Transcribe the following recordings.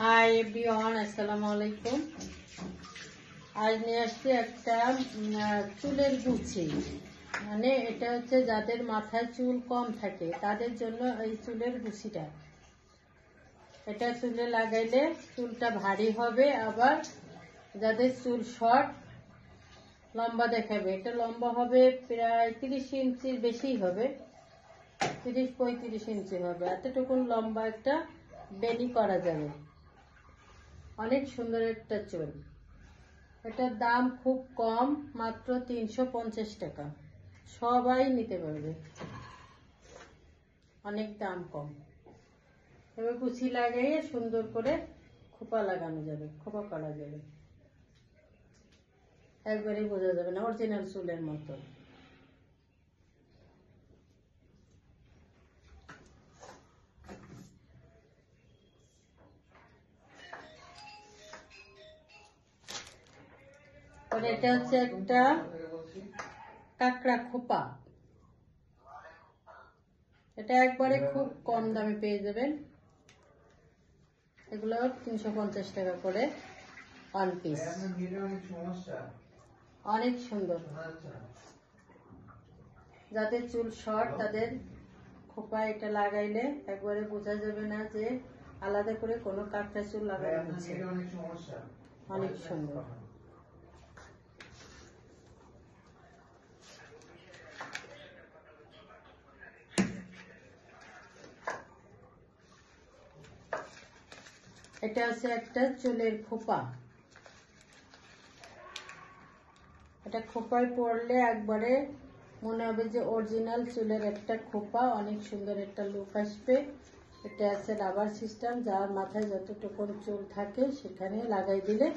Hi everyone, আসসালামু আলাইকুম। আজ নিয়ে আসছি একটা চুলের গুছি। মানে এটা হচ্ছে যাদের মাথায় চুল কম থাকে তাদের জন্য এই চুলের গুছিটা। এটা চুলে লাগাইলে চুলটা ভারী হবে, আবার যাদের চুল শর্ট লম্বা দেখাবে, এটা লম্বা হবে প্রায় 30 ইঞ্চির বেশি হবে, 30-35 ইঞ্চি হবে। এতটুকুন লম্বা একটা বেনি করা যাবে। অনেক সুন্দর একটা চুল। এটার দাম খুব কম, মাত্র 350 টাকা। সবাই নিতে পারবে, অনেক দাম কম। এবার কুচি লাগিয়ে সুন্দর করে খোপা লাগানো যাবে, খোপা করা যাবে, একবারই বোঝা যাবে না, অরিজিনাল চুলের মতো। এটা হচ্ছে একটা কাঁকড়া খোপা। এটা একবারে খুব কম দামে পেয়ে যাবেন। এগুলো 350 টাকা করে ওয়ান পিস। অনেক সুন্দর। যাদের চুল শর্ট তাদের খোপা এটা লাগাইলে একবারে বোঝা যাবে না যে আলাদা করে কোনো কাঁকড়া চুল লাগানো হচ্ছে। অনেক সুন্দর। এটা হচ্ছে একটা চুলের খোপা। এটা খোপায় পড়লে একবারে মনে হবে যে অরিজিনাল চুলের একটা খোপা। অনেক সুন্দর একটা লুক আসবে। এটা আছে রাবার সিস্টেম, যার মাথায় যতটুকু চুল থাকে সেখানে লাগাই দিলে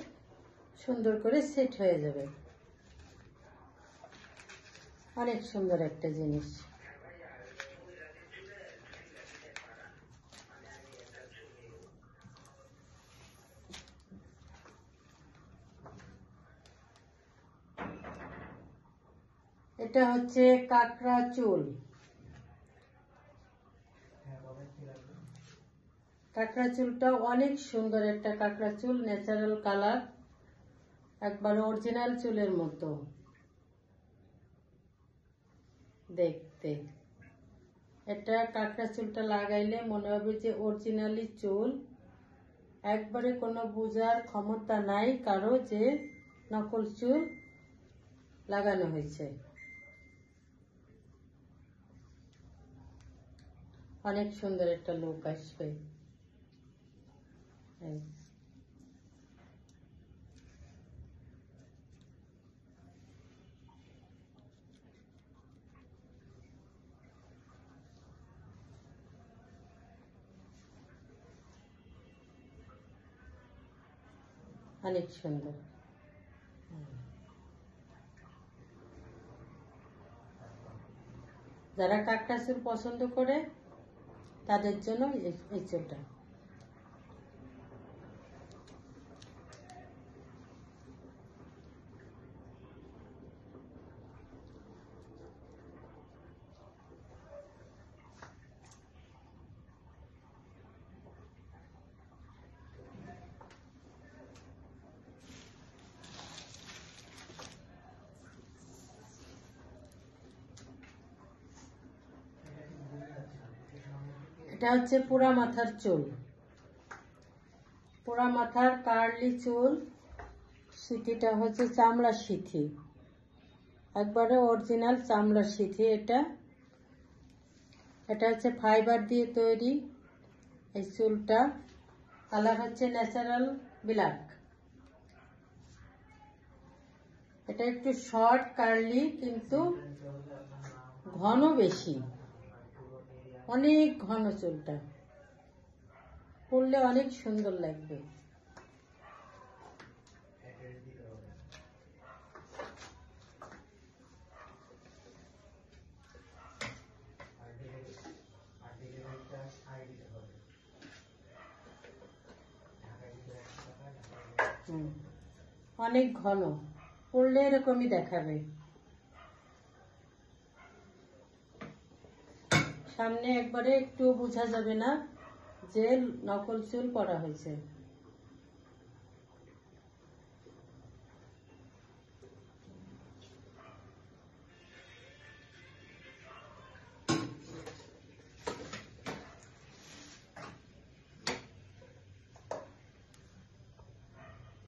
সুন্দর করে সেট হয়ে যাবে। অনেক সুন্দর একটা জিনিস। এটা হচ্ছে কাঁকড়া চুল। কাঁকড়া চুলটা অনেক সুন্দর একটা কাঁকড়া চুল, ন্যাচারাল কালার, একবার অরিজিনাল চুলের মতো দেখতে। এটা কাঁকড়া চুলটা লাগাইলে মনে হবে যে অরিজিনালি চুল, একবারে কোনো বোঝার ক্ষমতা নাই কারো যে নকল চুল লাগানো হয়েছে। অনেক সুন্দর একটা লুক আসবে। অনেক সুন্দর। যারা কাঁকড়া চুল পছন্দ করে তাদের জন্য এই চুলটা। এটা হচ্ছে পুরা মাথার চুল। পুরা মাথার কার্লি চুল। সিথিটা হচ্ছে চামড়ার সিথি, একবারে অরিজিনাল চামড়ার সিথি। এটা হচ্ছে ফাইবার দিয়ে তৈরি। এই চুলটা কালার হচ্ছে ন্যাচারাল ব্ল্যাক। এটা একটু শর্ট কার্লি, কিন্তু ঘন বেশি, অনেক ঘন। চুলটা পরলে অনেক সুন্দর লাগবে। অনেক ঘন, পরলে এরকমই দেখাবে। সামনে একবারে একটু বোঝা যাবে না যে নকল চুল পরা হয়েছে।